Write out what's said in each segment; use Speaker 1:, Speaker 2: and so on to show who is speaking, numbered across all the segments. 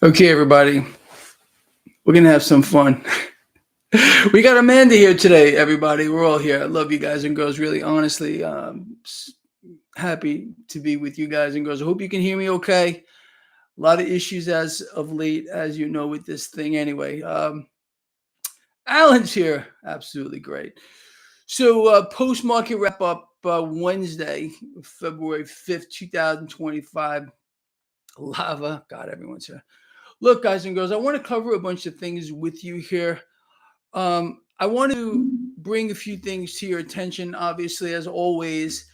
Speaker 1: Okay, everybody, we're gonna have some fun. We got Amanda here today, everybody. We're all here. I love you guys and girls. Really, honestly, happy to be with you guys and girls. I hope you can hear me okay. A lot of issues as of late, as you know, with this thing. Anyway, Alan's here. Absolutely great. So, post market wrap up Wednesday, February 5th, 2025. Lava. God, everyone's here. Look, guys and girls, I want to cover a bunch of things with you here. I want to bring a few things to your attention. Obviously, as always,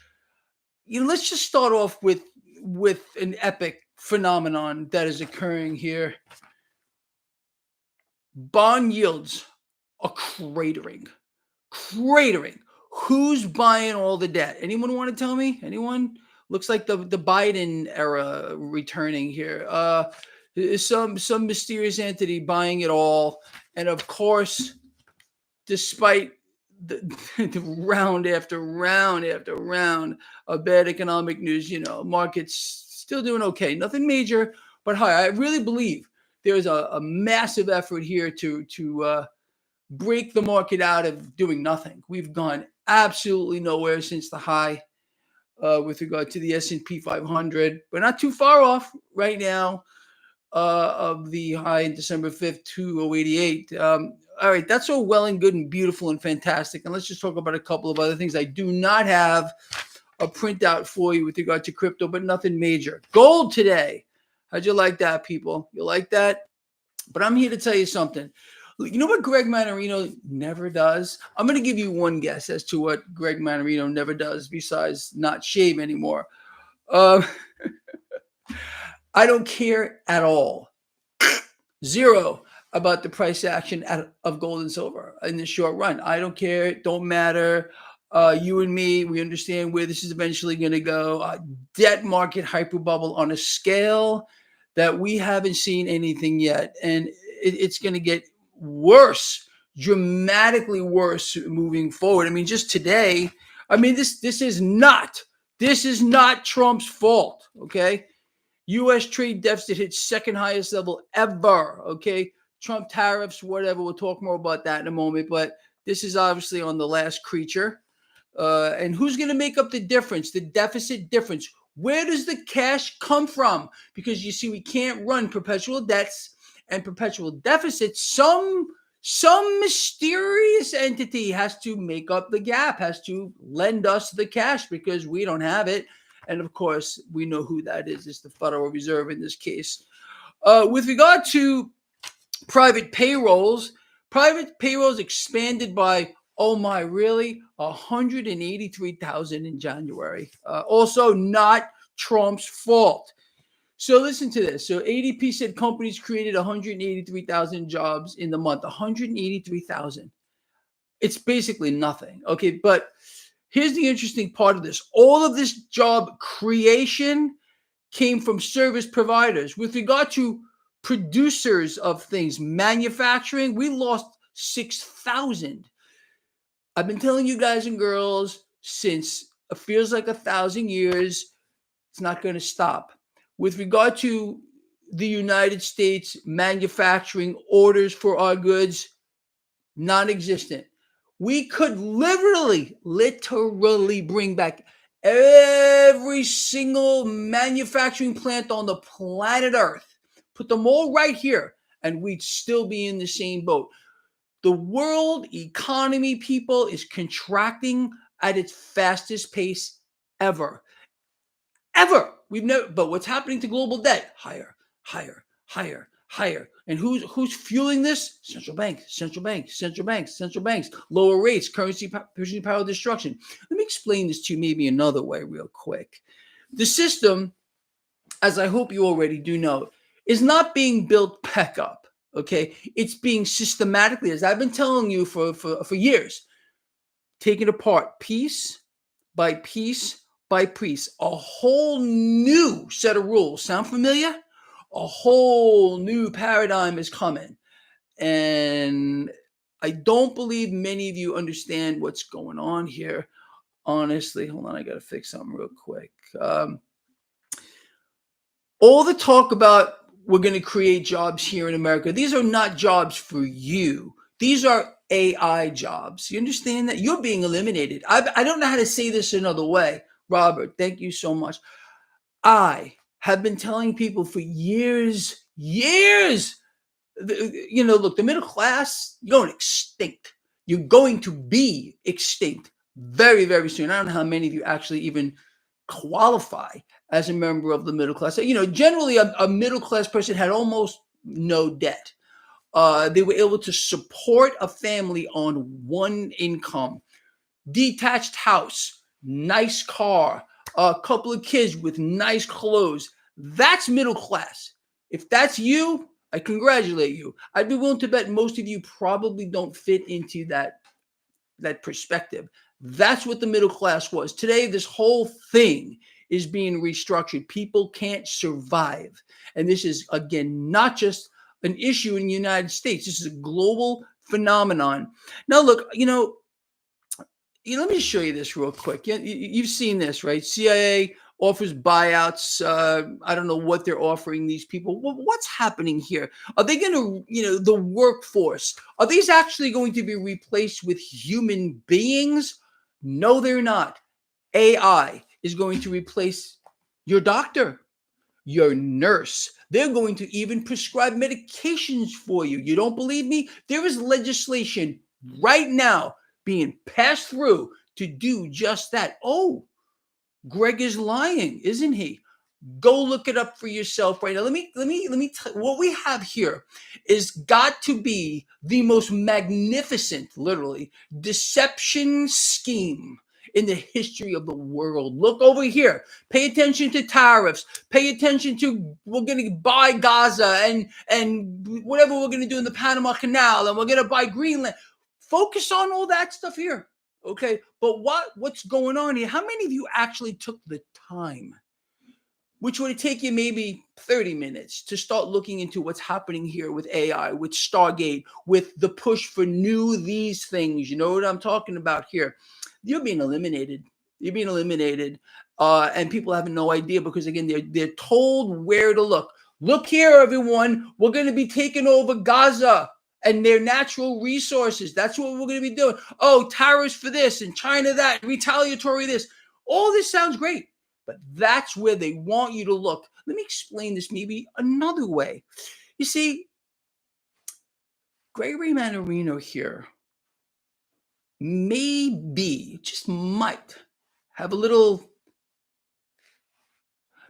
Speaker 1: let's just start off with an epic phenomenon that is occurring here. Bond yields are cratering. Who's buying all the debt? Anyone want to tell me? Anyone? Looks like the Biden era returning here. Some mysterious entity buying it all, and of course, despite the, the round after round after round of bad economic news, markets still doing okay. Nothing major, but high. I really believe there's a massive effort here to break the market out of doing nothing. We've gone absolutely nowhere since the high with regard to the S&P 500. We're not too far off right now of the high in December 5th, 2088. All right, that's all well and good and beautiful and fantastic. And let's just talk about a couple of other things. I do not have a printout for you with regard to crypto, but nothing major. Gold today. How'd you like that, people? You like that? But I'm here to tell you something. You know what Greg Mannarino never does? I'm going to give you one guess as to what Greg Mannarino never does besides not shave anymore. I don't care at all. Zero about the price action of gold and silver in the short run. I don't care. It don't matter. You and me, we understand where this is eventually going to go. Debt market hyper bubble on a scale that we haven't seen anything yet. And it's going to get worse, dramatically worse moving forward. I mean, just today, this is not Trump's fault. Okay. U.S. trade deficit hit second highest level ever. Okay. Trump tariffs, whatever. We'll talk more about that in a moment. But this is obviously on the last creature. And who's going to make up the difference, the deficit difference? Where does the cash come from? Because you see, we can't run perpetual debts and perpetual deficits. Some mysterious entity has to make up the gap, has to lend us the cash because we don't have it. And of course, we know who that is. It's the Federal Reserve in this case. With regard to private payrolls expanded by, oh my, really? 183,000 in January. Also not Trump's fault. So listen to this. So ADP said companies created 183,000 jobs in the month. 183,000. It's basically nothing. Okay, but here's the interesting part of this. All of this job creation came from service providers. With regard to producers of things, manufacturing, we lost 6,000. I've been telling you guys and girls since it feels like 1,000 years, it's not going to stop. With regard to the United States manufacturing orders for our goods, non-existent. We could literally bring back every single manufacturing plant on the planet Earth, put them all right here, and we'd still be in the same boat. The world economy, people, is contracting at its fastest pace ever. We've never, but what's happening to global debt? Higher. And who's fueling this? Central banks. Lower rates, currency power destruction. Let me explain this to you maybe another way real quick. The system, as I hope you already do know, is not being built back up. Okay, it's being systematically, as I've been telling you for years, taken apart piece by piece by piece. A whole new set of rules. Sound familiar? A whole new paradigm is coming. And I don't believe many of you understand what's going on here. Honestly, hold on, I got to fix something real quick. All the talk about we're going to create jobs here in America. These are not jobs for you. These are AI jobs. You understand that? You're being eliminated. I don't know how to say this another way. Robert, thank you so much. I have been telling people for years, look, the middle class, you're going extinct. You're going to be extinct very, very soon. I don't know how many of you actually even qualify as a member of the middle class. Generally a middle class person had almost no debt. They were able to support a family on one income, detached house, nice car, a couple of kids with nice clothes. That's middle class. If that's you, I congratulate you. I'd be willing to bet most of you probably don't fit into that perspective. That's what the middle class was. Today, this whole thing is being restructured. People can't survive. And this is, again, not just an issue in the United States. This is a global phenomenon. Now, look, let me show you this real quick. You've seen this, right? CIA offers buyouts. I don't know what they're offering these people. What's happening here? Are they going to, the workforce, are these actually going to be replaced with human beings? No, they're not. AI is going to replace your doctor, your nurse. They're going to even prescribe medications for you. You don't believe me? There is legislation right now being passed through to do just that. Oh, Greg is lying, isn't he? Go look it up for yourself right now. Let me tell you, what we have here is got to be the most magnificent, literally, deception scheme in the history of the world. Look over here. Pay attention to tariffs. Pay attention to, we're going to buy Gaza and whatever we're going to do in the Panama Canal, and we're going to buy Greenland. Focus on all that stuff here. Okay, but what's going on here? How many of you actually took the time, which would take you maybe 30 minutes, to start looking into what's happening here with AI, with Stargate, with the push for these things? You know what I'm talking about here? You're being eliminated. You're being eliminated, and people have no idea because, again, they're told where to look. Look here, everyone. We're going to be taking over Gaza and their natural resources. That's what we're going to be doing. Oh, tariffs for this and China that, retaliatory this. All this sounds great, but that's where they want you to look. Let me explain this maybe another way. You see, Gregory Mannarino here maybe, just might, have a little,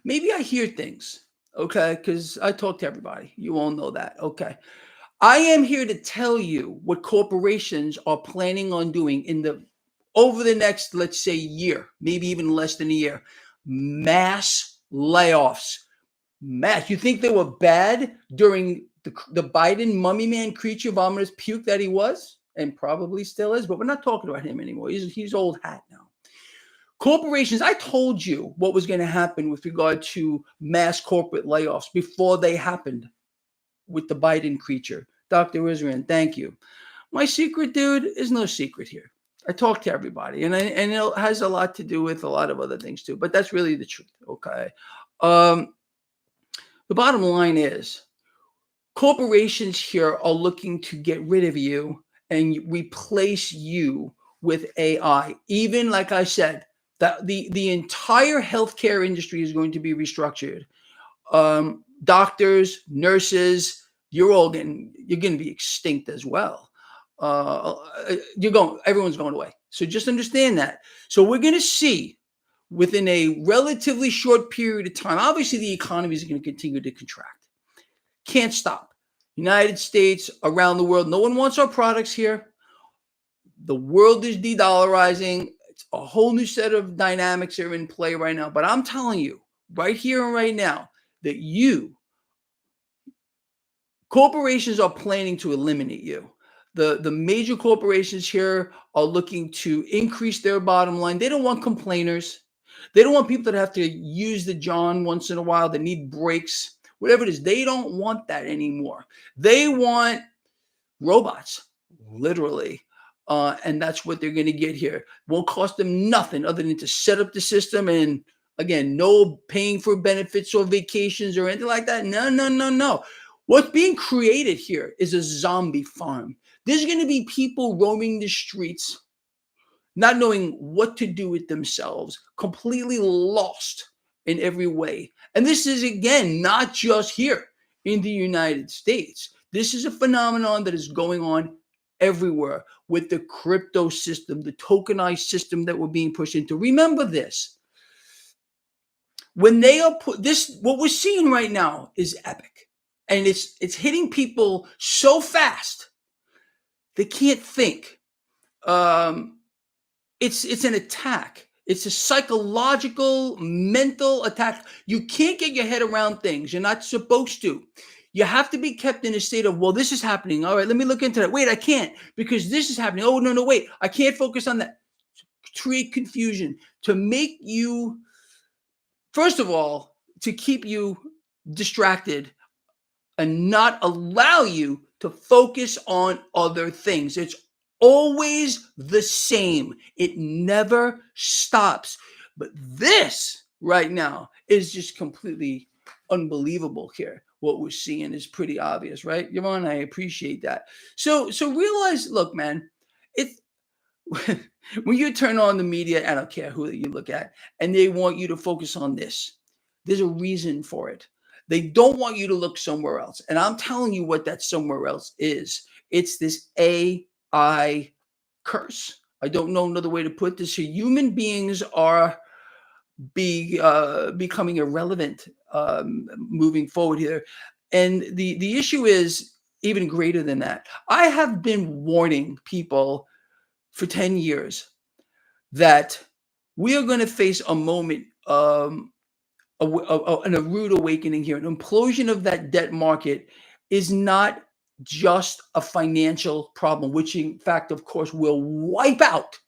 Speaker 1: maybe I hear things, okay? Because I talk to everybody. You all know that, okay? I am here to tell you what corporations are planning on doing over the next, let's say, year, maybe even less than a year. Mass layoffs. Mass. You think they were bad during the Biden mummy man creature vomitous puke that he was, and probably still is, but we're not talking about him anymore. He's old hat now. Corporations, I told you what was going to happen with regard to mass corporate layoffs before they happened with the Biden creature. Dr. Isran, thank you. My secret, dude, is no secret here. I talk to everybody, and it has a lot to do with a lot of other things too, but that's really the truth, okay? The bottom line is corporations here are looking to get rid of you and replace you with AI. Even, like I said, that the entire healthcare industry is going to be restructured. Doctors, nurses, you're going to be extinct as well. Everyone's going away. So just understand that. So we're going to see within a relatively short period of time, obviously the economy is going to continue to contract. Can't stop. United States, around the world, no one wants our products here. The world is de-dollarizing. It's a whole new set of dynamics are in play right now. But I'm telling you right here and right now that corporations are planning to eliminate you. The major corporations here are looking to increase their bottom line. They don't want complainers. They don't want people that have to use the John once in a while, that need breaks, whatever it is. They don't want that anymore. They want robots, literally. And that's what they're going to get here. Won't cost them nothing other than to set up the system and Again, no paying for benefits or vacations or anything like that. No, no, no, no. What's being created here is a zombie farm. There's going to be people roaming the streets, not knowing what to do with themselves, completely lost in every way. And this is, again, not just here in the United States. This is a phenomenon that is going on everywhere with the crypto system, the tokenized system that we're being pushed into. Remember this. When they are put this, what we're seeing right now is epic. And it's hitting people so fast they can't think. It's an attack. It's a psychological, mental attack. You can't get your head around things. You're not supposed to. You have to be kept in a state of, well, this is happening. All right, let me look into that. Wait, I can't because this is happening. Oh, no, no, wait. I can't focus on that. Create confusion to make you, first of all, to keep you distracted and not allow you to focus on other things. It's always the same. It never stops. But this right now is just completely unbelievable here. What we're seeing is pretty obvious, right? Yvonne, I appreciate that. So realize, look, man, it's when you turn on the media, I don't care who you look at, and they want you to focus on this. There's a reason for it. They don't want you to look somewhere else. And I'm telling you what that somewhere else is. It's this AI curse. I don't know another way to put this. Human beings are becoming irrelevant moving forward here. And the issue is even greater than that. I have been warning people for 10 years that we are going to face a moment and a rude awakening here. An implosion of that debt market is not just a financial problem, which in fact, of course, will wipe out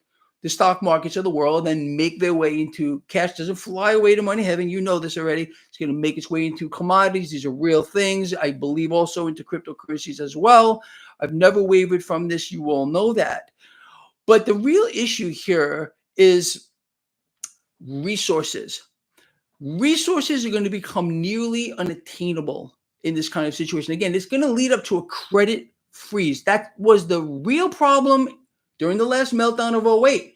Speaker 1: the stock markets of the world and make their way into cash. Doesn't fly away to money heaven. You know this already. It's going to make its way into commodities. These are real things. I believe also into cryptocurrencies as well. I've never wavered from this. You all know that. But the real issue here is resources. Resources are going to become nearly unattainable in this kind of situation. Again, it's going to lead up to a credit freeze. That was the real problem during the last meltdown of 08.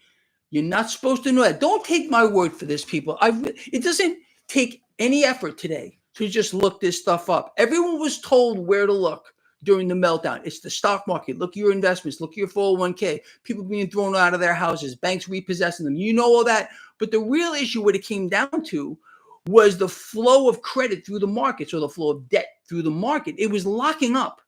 Speaker 1: You're not supposed to know that. Don't take my word for this, people. It doesn't take any effort today to just look this stuff up. Everyone was told where to look during the meltdown. It's the stock market. Look at your investments. Look at your 401k. People being thrown out of their houses. Banks repossessing them. You know all that. But the real issue, what it came down to, was the flow of credit through the markets or the flow of debt through the market. It was locking up.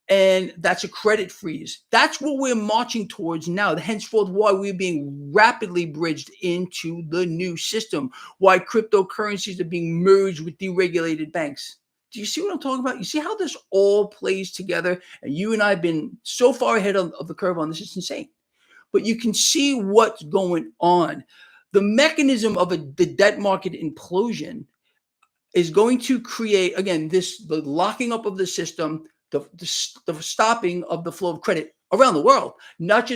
Speaker 1: And that's a credit freeze. That's what we're marching towards now. Henceforth, why we're being rapidly bridged into the new system. Why cryptocurrencies are being merged with deregulated banks. Do you see what I'm talking about? You see how this all plays together? And you and I have been so far ahead of the curve on this. It's insane. But you can see what's going on. The mechanism of the debt market implosion is going to create, again, the locking up of the system, the stopping of the flow of credit around the world, not just